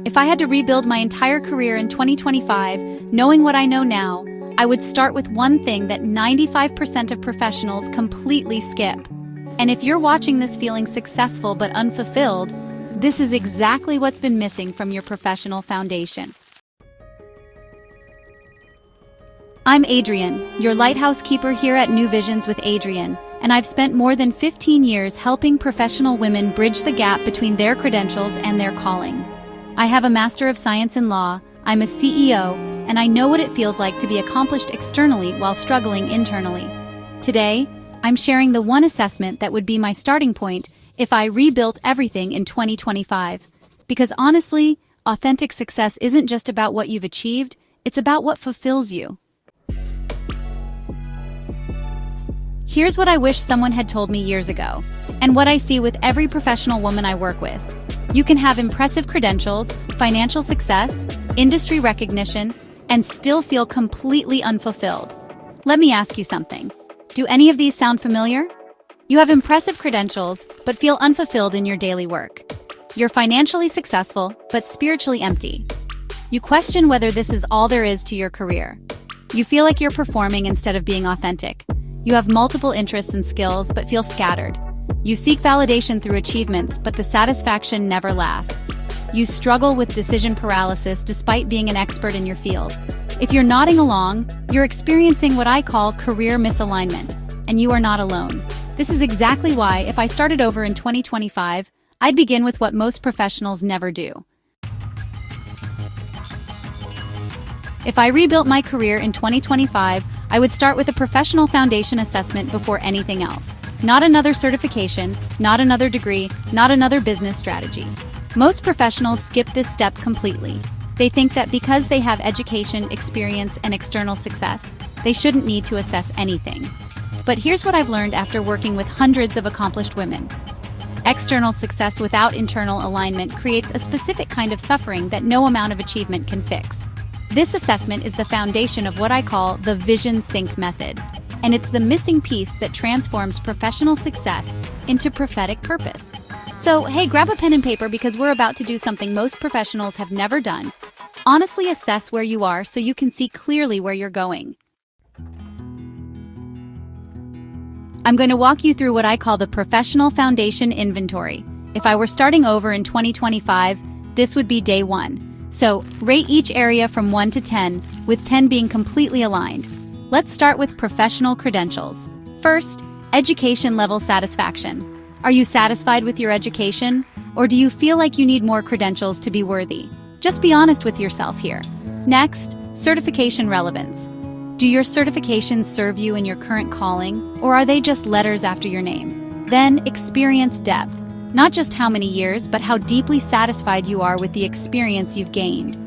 If I had to rebuild my entire career in 2025, knowing what I know now, I would start with one thing that 95% of professionals completely skip. And if you're watching this feeling successful but unfulfilled, this is exactly what's been missing from your professional foundation. I'm Adrienne, your lighthouse keeper here at New Visions with Adrienne, and I've spent more than 15 years helping professional women bridge the gap between their credentials and their calling. I have a Master of Science in Law, I'm a CEO, and I know what it feels like to be accomplished externally while struggling internally. Today, I'm sharing the one assessment that would be my starting point if I rebuilt everything in 2025. Because honestly, authentic success isn't just about what you've achieved, it's about what fulfills you. Here's what I wish someone had told me years ago, and what I see with every professional woman I work with. You can have impressive credentials, financial success, industry recognition, and still feel completely unfulfilled. Let me ask you something. Do any of these sound familiar? You have impressive credentials, but feel unfulfilled in your daily work. You're financially successful, but spiritually empty. You question whether this is all there is to your career. You feel like you're performing instead of being authentic. You have multiple interests and skills, but feel scattered. You seek validation through achievements, but the satisfaction never lasts. You struggle with decision paralysis despite being an expert in your field. If you're nodding along, you're experiencing what I call career misalignment, and you are not alone. This is exactly why, if I started over in 2025, I'd begin with what most professionals never do. If I rebuilt my career in 2025, I would start with a professional foundation assessment before anything else. Not another certification, not another degree, not another business strategy. Most professionals skip this step completely. They think that because they have education, experience, and external success, they shouldn't need to assess anything. But here's what I've learned after working with hundreds of accomplished women. External success without internal alignment creates a specific kind of suffering that no amount of achievement can fix. This assessment is the foundation of what I call the vision sync method, and it's the missing piece that transforms professional success into prophetic purpose. So, hey, grab a pen and paper because we're about to do something most professionals have never done. Honestly assess where you are so you can see clearly where you're going. I'm going to walk you through what I call the professional foundation inventory. If I were starting over in 2025, this would be day 1. So, rate each area from 1 to 10, with 10 being completely aligned. Let's start with professional credentials. First, education level satisfaction. Are you satisfied with your education? Or do you feel like you need more credentials to be worthy? Just be honest with yourself here. Next, certification relevance. Do your certifications serve you in your current calling, or are they just letters after your name? Then, experience depth. Not just how many years, but how deeply satisfied you are with the experience you've gained.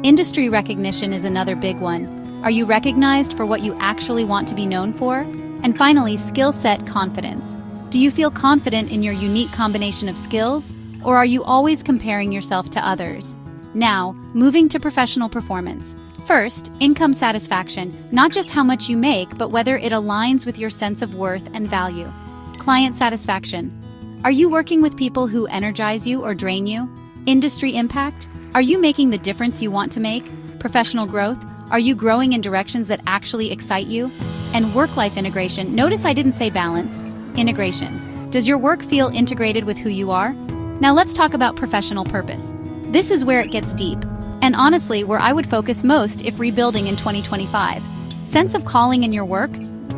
Industry recognition is another big one. Are you recognized for what you actually want to be known for? And finally, skill set confidence. Do you feel confident in your unique combination of skills, or are you always comparing yourself to others? Now, moving to professional performance. First, income satisfaction, not just how much you make, but whether it aligns with your sense of worth and value. Client satisfaction. Are you working with people who energize you or drain you? Industry impact? Are you making the difference you want to make? Professional growth? Are you growing in directions that actually excite you? And work-life integration. Notice I didn't say balance. Integration. Does your work feel integrated with who you are? Now let's talk about professional purpose. This is where it gets deep, and honestly where I would focus most if rebuilding in 2025. Sense of calling in your work?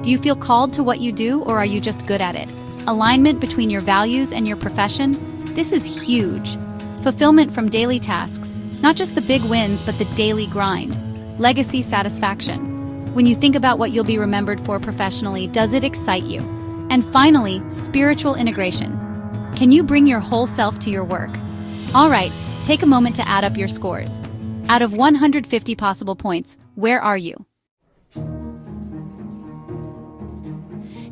Do you feel called to what you do, or are you just good at it? Alignment between your values and your profession? This is huge. Fulfillment from daily tasks, not just the big wins, but the daily grind. Legacy satisfaction. When you think about what you'll be remembered for professionally, does it excite you? And finally, spiritual integration. Can you bring your whole self to your work? All right, take a moment to add up your scores. Out of 150 possible points, where are you?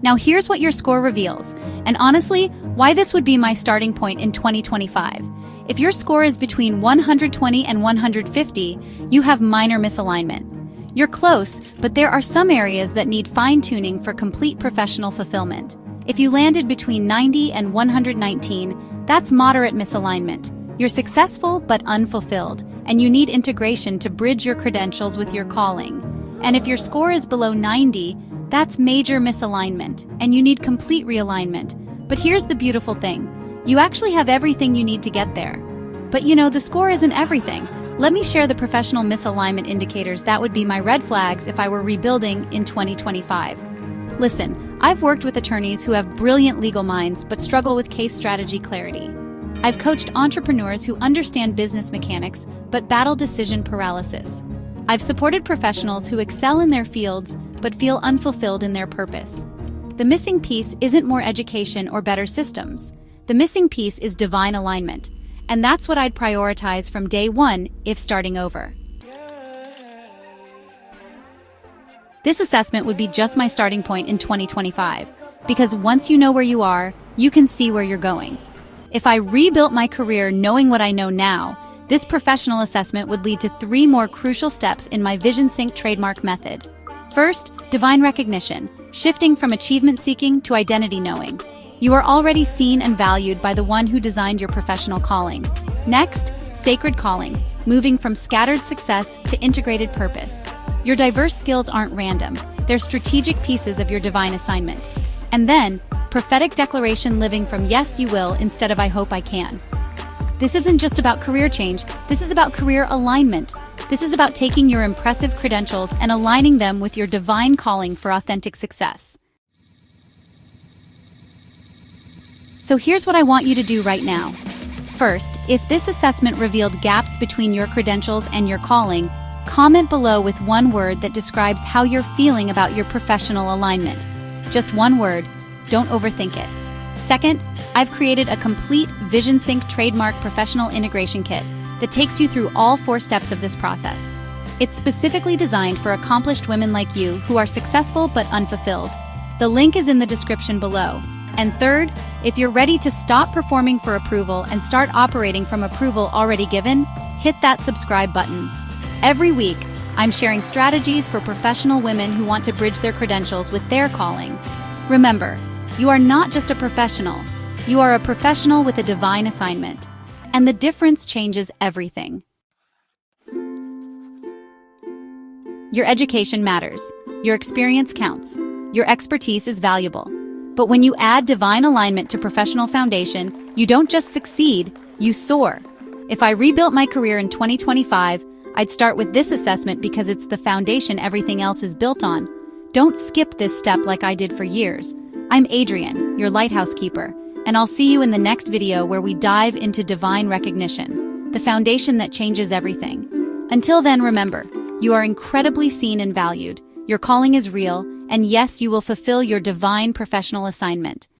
Now here's what your score reveals, and honestly, why this would be my starting point in 2025. If your score is between 120 and 150, you have minor misalignment. You're close, but there are some areas that need fine-tuning for complete professional fulfillment. If you landed between 90 and 119, that's moderate misalignment. You're successful but unfulfilled, and you need integration to bridge your credentials with your calling. And if your score is below 90, that's major misalignment, and you need complete realignment. But here's the beautiful thing. You actually have everything you need to get there. But the score isn't everything. Let me share the professional misalignment indicators that would be my red flags if I were rebuilding in 2025. Listen, I've worked with attorneys who have brilliant legal minds but struggle with case strategy clarity. I've coached entrepreneurs who understand business mechanics but battle decision paralysis. I've supported professionals who excel in their fields but feel unfulfilled in their purpose. The missing piece isn't more education or better systems. The missing piece is divine alignment. And that's what I'd prioritize from day one if starting over. This assessment would be just my starting point in 2025, because once you know where you are, you can see where you're going. If I rebuilt my career knowing what I know now, this professional assessment would lead to 3 more crucial steps in my Vision Sync trademark method. First, divine recognition, shifting from achievement seeking to identity knowing. You are already seen and valued by the one who designed your professional calling. Next, sacred calling, moving from scattered success to integrated purpose. Your diverse skills aren't random. They're strategic pieces of your divine assignment. And then, prophetic declaration, living from yes you will instead of I hope I can. This isn't just about career change. This is about career alignment. This is about taking your impressive credentials and aligning them with your divine calling for authentic success. So here's what I want you to do right now. First, if this assessment revealed gaps between your credentials and your calling, comment below with one word that describes how you're feeling about your professional alignment. Just one word, don't overthink it. Second, I've created a complete Vision Sync trademark professional integration kit that takes you through all 4 steps of this process. It's specifically designed for accomplished women like you who are successful but unfulfilled. The link is in the description below. And third, if you're ready to stop performing for approval and start operating from approval already given, hit that subscribe button. Every week, I'm sharing strategies for professional women who want to bridge their credentials with their calling. Remember, you are not just a professional. You are a professional with a divine assignment. And the difference changes everything. Your education matters. Your experience counts. Your expertise is valuable. But when you add divine alignment to professional foundation, you don't just succeed, you soar. If I rebuilt my career in 2025, I'd start with this assessment because it's the foundation everything else is built on. Don't skip this step like I did for years. I'm Adrienne, your lighthouse keeper, and I'll see you in the next video where we dive into divine recognition, the foundation that changes everything. Until then, remember, you are incredibly seen and valued. Your calling is real, and yes, you will fulfill your divine professional assignment.